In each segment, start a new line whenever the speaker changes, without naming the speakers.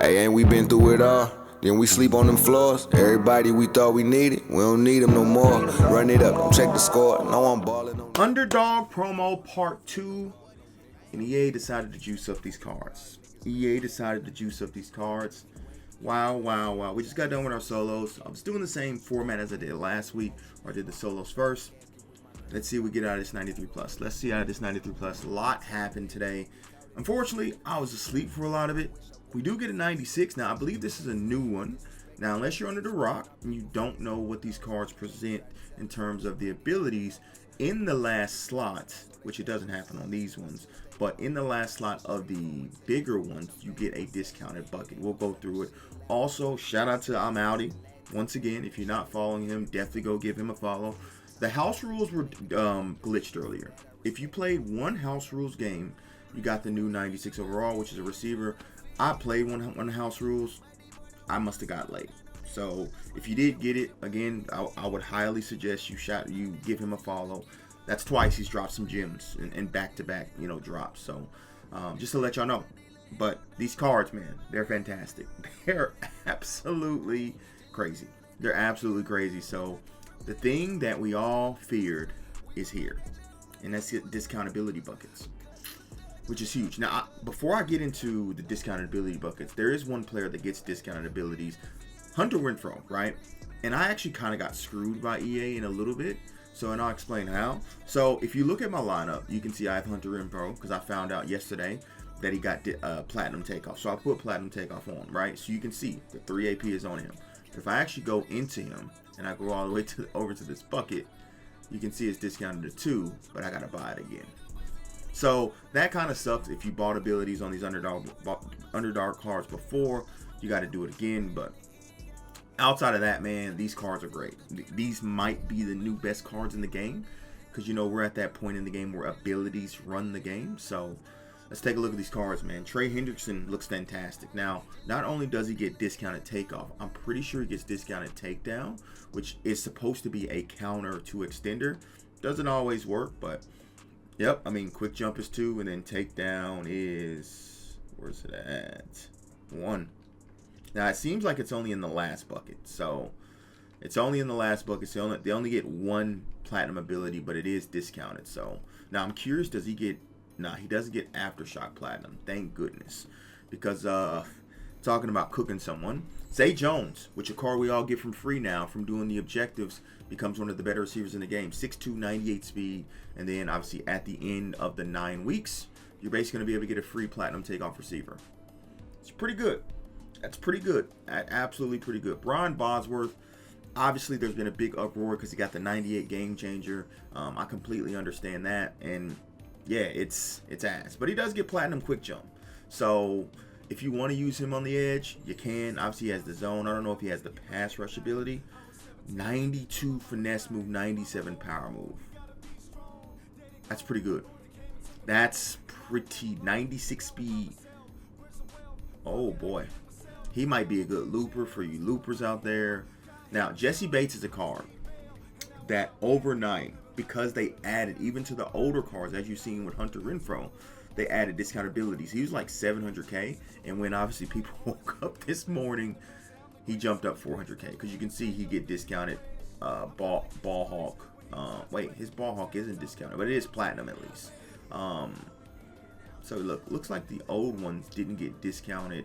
Hey, ain't we been through it all? Then we sleep on them floors. Everybody we thought we needed, we don't need them no more. Run it up, don't check the score. No, I'm balling on.
Underdog promo part 2. And EA decided to juice up these cards. Wow. We just got done with our solos. I was doing the same format as I did last week. I did the solos first. Let's see what we get out of this 93 plus. Let's see out of this 93 plus. A lot happened today. Unfortunately, I was asleep for a lot of it. We do get a 96. Now, I believe this is a new one. Now, unless you're under the rock and you don't know what these cards present in terms of the abilities in the last slot, which it doesn't happen on these ones, but in the last slot of the bigger ones, you get a discounted bucket. We'll go through it. Also, shout out to Audi. Once again, if you're not following him, definitely go give him a follow. The house rules were glitched earlier. If you played one house rules game, you got the new 96 overall, which is a receiver. I played one house rules. I must have got late. So if you did get it, again, I would highly suggest you give him a follow. That's twice he's dropped some gems and back-to-back, drops. So just to let y'all know. But these cards, man, they're fantastic. They're absolutely crazy. So the thing that we all feared is here, and that's discountability buckets, which is huge. Now, before I get into the discounted ability buckets, there is one player that gets discounted abilities, Hunter Renfrow, right? And I actually kind of got screwed by EA in a little bit, and I'll explain how. So if you look at my lineup, you can see I have Hunter Renfrow because I found out yesterday that he got Platinum Takeoff. So I put Platinum Takeoff on, right? So you can see the 3 AP is on him. If I actually go into him and I go all the way over to this bucket, you can see it's discounted to 2, but I got to buy it again. So that kind of sucks. If you bought abilities on these underdog cards before, you got to do it again. But outside of that, man, these cards are great. These might be the new best cards in the game because, we're at that point in the game where abilities run the game. So let's take a look at these cards, man. Trey Hendrickson looks fantastic. Now, not only does he get discounted takeoff, I'm pretty sure he gets discounted takedown, which is supposed to be a counter to extender. Doesn't always work, but yep, quick jump is 2, and then takedown is, where's it at? 1. Now, it seems like it's only in the last bucket. So, it's only in the last bucket. So, they only get 1 platinum ability, but it is discounted. So, now I'm curious, does he get, nah, he doesn't get Aftershock Platinum. Thank goodness. Because, talking about cooking someone, Zay Jones, which a card we all get from free now from doing the objectives, becomes one of the better receivers in the game. 6'2", 98 speed, and then obviously at the end of the 9 weeks, you're basically going to be able to get a free platinum takeoff receiver. It's pretty good. That's pretty good. Absolutely pretty good. Brian Bosworth, obviously there's been a big uproar because he got the 98 game changer. I completely understand that, and yeah, it's ass. But he does get platinum quick jump. So if you want to use him on the edge, you can. Obviously he has the zone. I don't know if he has the pass rush ability. 92 finesse move, 97 power move. That's pretty good. 96 speed. Oh boy. He might be a good looper for you loopers out there. Now, Jesse Bates is a card that overnight, because they added, even to the older cards, as you've seen with Hunter Renfrow, they added discount abilities. He was like 700K, and when obviously people woke up this morning, he jumped up 400K, because you can see he get discounted ball hawk. Wait, his ball hawk isn't discounted, but it is platinum at least. So looks like the old ones didn't get discounted.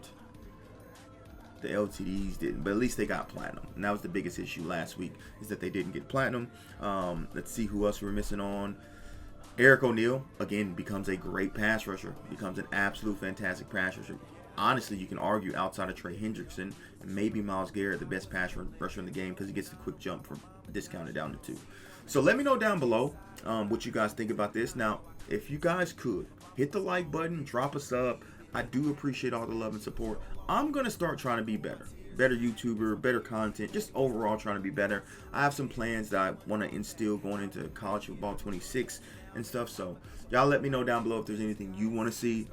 The LTDs didn't, but at least they got platinum. And that was the biggest issue last week, is that they didn't get platinum. Let's see who else we're missing on. Eric O'Neal, again, becomes a great pass rusher. Becomes an absolute fantastic pass rusher. Honestly, you can argue outside of Trey Hendrickson and maybe Myles Garrett, the best pass rusher in the game, because he gets the quick jump from discounted down to 2. So let me know down below what you guys think about this. Now, if you guys could, hit the like button, drop a sub. I do appreciate all the love and support. I'm going to start trying to be better YouTuber, better content, just overall trying to be better. I have some plans that I want to instill going into college football 26 and stuff. So y'all let me know down below if there's anything you want to see.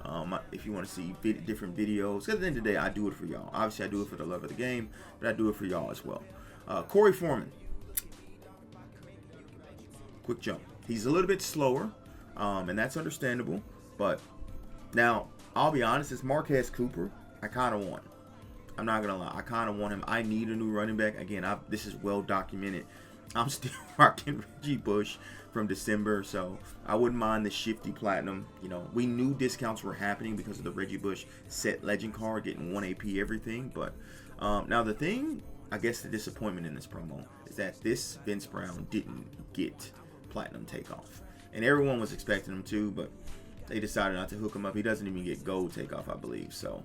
If you want to see different videos. Because at the end of the day, I do it for y'all. Obviously, I do it for the love of the game, but I do it for y'all as well. Corey Foreman. Quick jump. He's a little bit slower, and that's understandable. But now, I'll be honest, it's Marquez Cooper I kind of want. I'm not gonna lie. I kind of want him. I need a new running back. Again, this is well documented. I'm still rocking Reggie Bush from December, so I wouldn't mind the shifty platinum. You know, we knew discounts were happening because of the Reggie Bush set legend card getting 1 AP everything. But now the thing, I guess the disappointment in this promo is that this Vince Brown didn't get platinum takeoff, and everyone was expecting him to, but they decided not to hook him up. He doesn't even get gold takeoff, I believe. So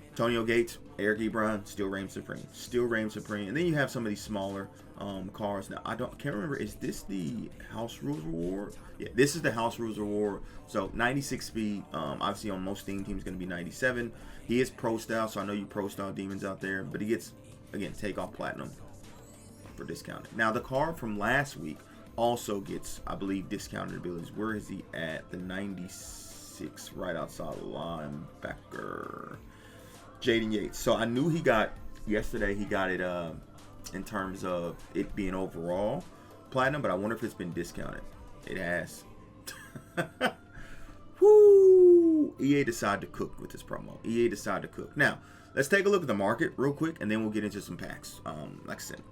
Antonio Gates, Eric Ebron, still reigns supreme. Still reigns supreme. And then you have some of these smaller cards. Now, can't remember. Is this the House Rules Reward? Yeah, this is the House Rules Reward. So 96 speed. Obviously, on most Steam teams, going to be 97. He is pro style, so I know you pro style demons out there. But he gets, again, takeoff platinum for discounted. Now, the card from last week also gets, I believe, discounted abilities. Where is he at? The 96, right outside linebacker. Jaden Yates. So I knew he got, yesterday he got it in terms of it being overall platinum, but I wonder if it's been discounted. It has. Woo! EA decided to cook with this promo. EA decided to cook. Now, let's take a look at the market real quick, and then we'll get into some packs. Like I said,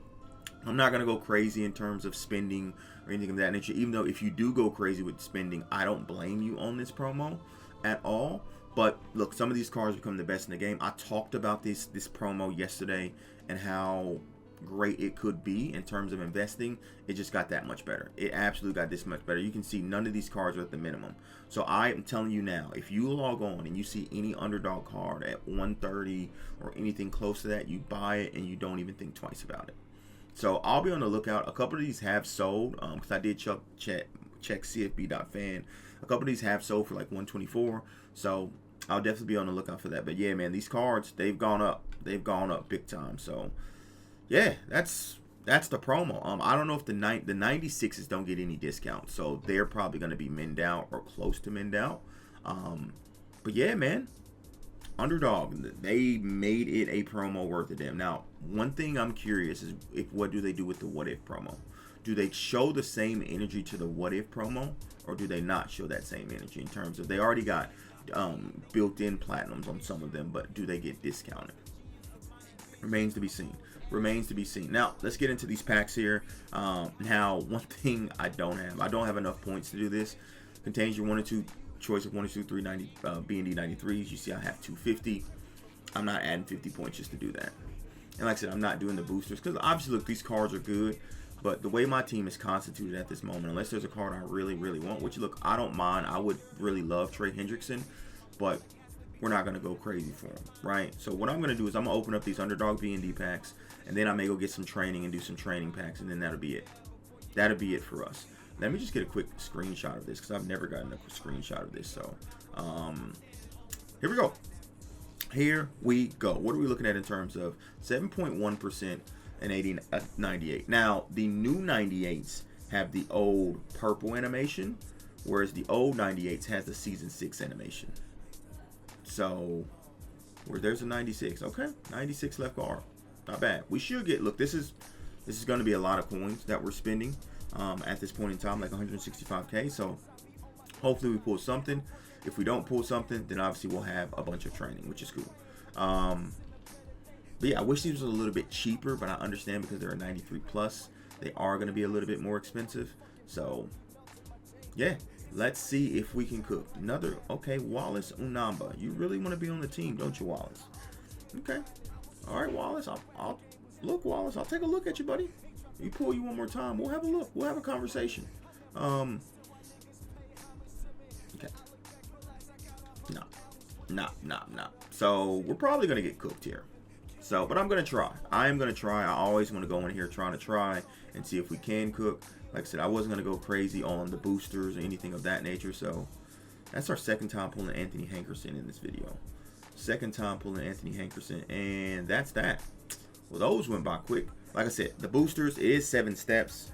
I'm not going to go crazy in terms of spending or anything of that nature, even though if you do go crazy with spending, I don't blame you on this promo at all. But look, some of these cards become the best in the game. I talked about this promo yesterday and how great it could be in terms of investing. It just got that much better. It absolutely got this much better. You can see none of these cards are at the minimum. So I am telling you now, if you log on and you see any Underdog card at 130 or anything close to that, you buy it and you don't even think twice about it. So I'll be on the lookout. A couple of these have sold because I did check CFB.fan. A couple of these have sold for like 124. So I'll definitely be on the lookout for that. But yeah, man, these cards, they've gone up. They've gone up big time. So yeah, that's the promo. I don't know if the 96s don't get any discount. So they're probably going to be minned out or close to minned out. But yeah, man, Underdog, they made it a promo worth of them. Now, one thing I'm curious is what do they do with the What If promo? Do they show the same energy to the What If promo, or do they not show that same energy in terms of they already got built-in platinums on some of them, but do they get discounted? Remains to be seen. Remains to be seen. Now, let's get into these packs here. Now, one thing I don't have enough points to do this. Contains your 1 or 2 choice of 1 or 2, 3, 90 B&D 93s. You see I have 250. I'm not adding 50 points just to do that. And like I said, I'm not doing the boosters because obviously, look, these cards are good. But the way my team is constituted at this moment, unless there's a card I really, really want, which, look, I don't mind. I would really love Trey Hendrickson, but we're not going to go crazy for him, right? So what I'm going to do is I'm going to open up these Underdog B&D packs, and then I may go get some training and do some training packs, and then that'll be it. That'll be it for us. Let me just get a quick screenshot of this because I've never gotten a screenshot of this. So here we go. Here we go. What are we looking at in terms of 7.1% and 98? Now, the new 98s have the old purple animation, whereas the old 98s has the season 6 animation. So, where there's a 96. Okay, 96 left guard. Not bad. We should get, look, this is going to be a lot of coins that we're spending at this point in time, like 165K. So, hopefully we pull something. If we don't pull something, then obviously we'll have a bunch of training, which is cool. But yeah, I wish these were a little bit cheaper, but I understand because they're a 93 plus, they are going to be a little bit more expensive. So yeah, let's see if we can cook. Another, okay, Wallace Unamba. You really want to be on the team, don't you, Wallace? Okay. All right, Wallace. I'll look, Wallace. I'll take a look at you, buddy. You pull you one more time, we'll have a look. We'll have a conversation. Okay. No. So we're probably gonna get cooked here. So, but I'm gonna try. I am gonna try. I always want to go in here trying to try and see if we can cook. Like I said, I wasn't gonna go crazy on the boosters or anything of that nature. So that's our second time pulling Anthony Hankerson in this video. Second time pulling Anthony Hankerson, and that's that. Well, those went by quick. Like I said, the boosters, it is 7 steps.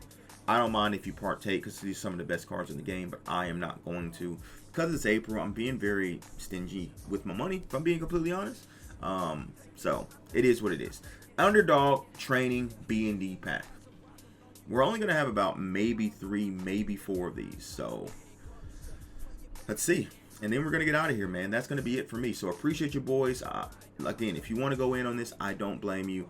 I don't mind if you partake because these are some of the best cards in the game, but I am not going to. Because it's April, I'm being very stingy with my money, if I'm being completely honest. So, it is what it is. Underdog Training B&D pack. We're only going to have about maybe 3, maybe 4 of these. So, let's see. And then we're going to get out of here, man. That's going to be it for me. So appreciate you, boys. Again, if you want to go in on this, I don't blame you.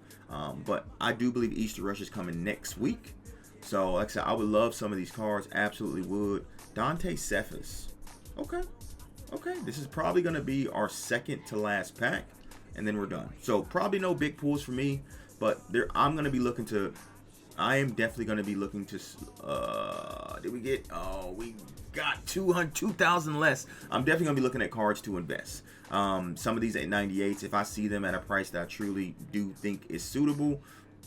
But I do believe Easter Rush is coming next week. So, like I said, I would love some of these cards. Absolutely would. Dante Cephas. Okay. This is probably going to be our second to last pack. And then we're done. So, probably no big pulls for me. But I'm going to be looking to... I am definitely going to be looking to... did we get... Oh, we got 2,000 less. I'm definitely going to be looking at cards to invest. Some of these 898s, if I see them at a price that I truly do think is suitable,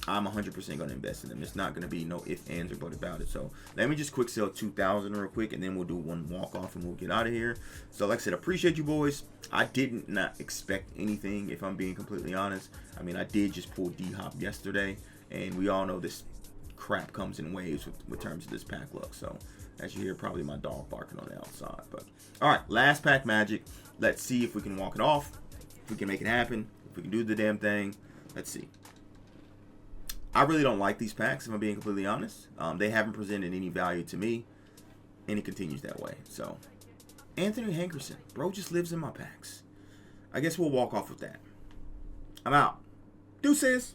I'm 100% going to invest in them. It's not going to be no ifs, ands, or buts about it. So let me just quick sell 2,000 real quick, and then we'll do one walk off and we'll get out of here. So like I said, appreciate you boys. I did not expect anything, if I'm being completely honest. I mean, I did just pull D-Hop yesterday, and we all know this crap comes in waves with terms of this pack luck. So as you hear, probably my dog barking on the outside. But all right, last pack magic. Let's see if we can walk it off, if we can make it happen, if we can do the damn thing. Let's see. I really don't like these packs, if I'm being completely honest. They haven't presented any value to me, and it continues that way. So, Anthony Hankerson, bro, just lives in my packs. I guess we'll walk off with that. I'm out. Deuces.